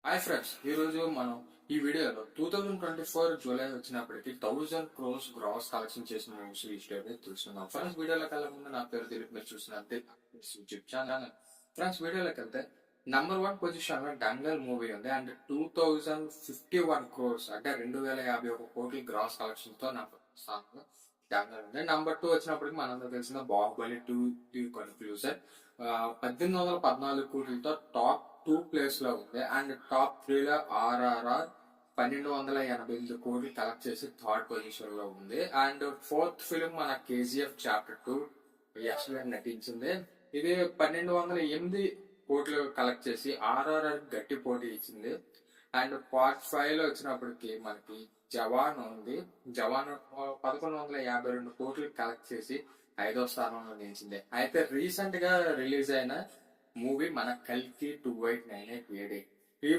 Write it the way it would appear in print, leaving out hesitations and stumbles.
Hi friends, ఈ రోజు మనం ఈ వీడియోలో 2024 జూలై వచ్చినప్పటికి 1000 crores గ్రాస్ కలెక్షన్ చేసిన మూవీస్ లిస్ట్ అనేది చూస్తున్నాం. ఫ్రెండ్స్, వీడియోలోకి వెళ్ళే ముందు నా పేరు దిలీప్, మీరు చూసినట్టే యూట్యూబ్ ఛానల్. ఫ్రెండ్స్, వీడియోలోకి వెళ్తే #1 పొజిషన్ లో డంగల్ మూవీ ఉంది అండ్ 2051 crores అంటే 2051 కోట్ల గ్రాస్ కలెక్షన్ తో నా స్థానంలో డంగల్ ఉంది. #2 వచ్చినప్పటికి మనందరూ తెలిసిన బాహుబలి 2 కన్క్లూజన్ 1814 కోట్లతో టాప్ 2 ప్లేస్ లో ఉంది అండ్ టాప్ 3 లో RRR 1288 కోట్లు కలెక్ట్ చేసి థర్డ్ పొజిషన్ లో ఉంది. అండ్ ఫోర్త్ ఫిల్మ్ మన KGF చాప్టర్ 2 యశ్ గారు నటించింది. ఇది 1208 కోట్లు కలెక్ట్ చేసి RRR గట్టి పోటీ ఇచ్చింది. అండ్ పార్ట్ 5 లో వచ్చినప్పటికి మనకి జవాన్ ఉంది. జవాన్ 1152 కోట్లు కలెక్ట్ చేసి 5వ స్థానంలో నిలిచింది. అయితే రీసెంట్ గా రిలీజ్ అయిన మూవీ మన కల్కి 2898 ఈ